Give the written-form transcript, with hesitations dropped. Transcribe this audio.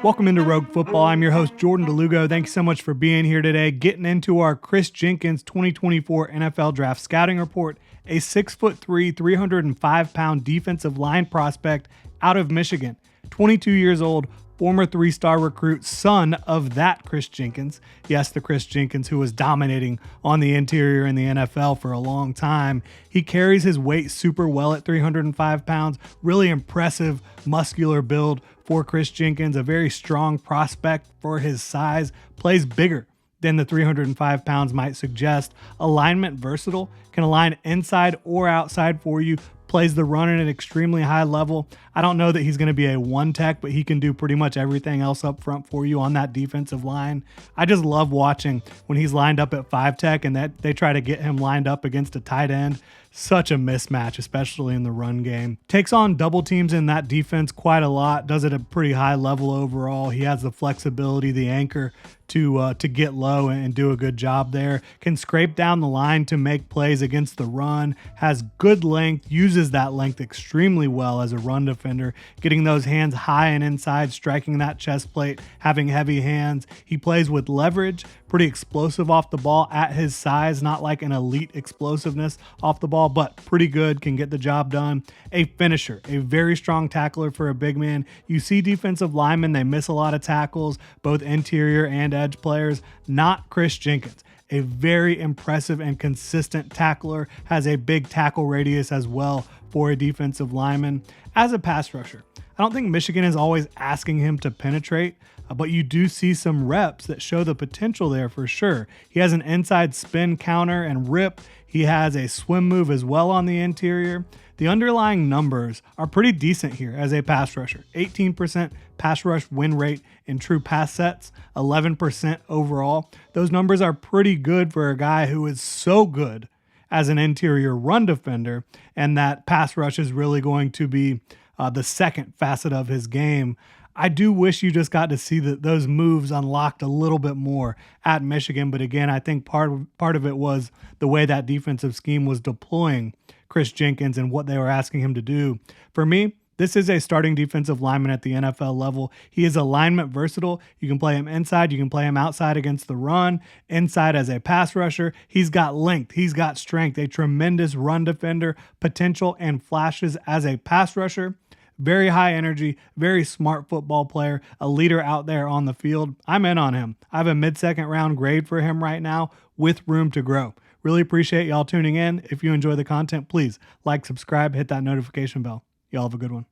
Welcome into Rogue Football. I'm your host, Jordan Lugo. Thank you so much for being here today. Getting into our Kris Jenkins 2024 NFL Draft Scouting Report, a 6'3", 305-pound defensive line prospect out of Michigan, 22 years old, former three-star recruit, son of that Kris Jenkins. Yes, the Kris Jenkins who was dominating on the interior in the NFL for a long time. He carries his weight super well at 305 pounds. Really impressive muscular build for Kris Jenkins, a very strong prospect for his size, plays bigger than the 305 pounds might suggest. Alignment versatile, can align inside or outside for you, plays the run at an extremely high level. I don't know that he's going to be a one tech, but he can do pretty much everything else up front for you on that defensive line. I just love watching when he's lined up at 5 tech and that they try to get him lined up against a tight end. Such a mismatch, especially in the run game. Takes on double teams in that defense quite a lot, does it at a pretty high level overall. He has the flexibility, the anchor to get low and do a good job there. Can scrape down the line to make plays against the run, has good length, uses that length extremely well as a run defender, getting those hands high and inside, striking that chest plate, having heavy hands. He plays with leverage, pretty explosive off the ball at his size, not like an elite explosiveness off the ball, but pretty good, can get the job done. A finisher, a very strong tackler for a big man. You see defensive linemen, they miss a lot of tackles, both interior and edge players. Not Kris Jenkins. A very impressive and consistent tackler, has a big tackle radius as well for a defensive lineman. As a pass rusher, I don't think Michigan is always asking him to penetrate, but you do see some reps that show the potential there for sure. He has an inside spin counter and rip. He has a swim move as well on the interior. The underlying numbers are pretty decent here as a pass rusher. 18% pass rush win rate in true pass sets, 11% overall. Those numbers are pretty good for a guy who is so good as an interior run defender, and that pass rush is really going to be the second facet of his game. I do wish you just got to see those moves unlocked a little bit more at Michigan. But again, I think part of it was the way that defensive scheme was deploying Kris Jenkins and what they were asking him to do. For me, this is a starting defensive lineman at the NFL level. He is alignment versatile. You can play him inside. You can play him outside against the run, inside as a pass rusher. He's got length. He's got strength, a tremendous run defender, potential and flashes as a pass rusher. Very high energy, very smart football player, a leader out there on the field. I'm in on him. I have a mid-second round grade for him right now with room to grow. Really appreciate y'all tuning in. If you enjoy the content, please like, subscribe, hit that notification bell. Y'all have a good one.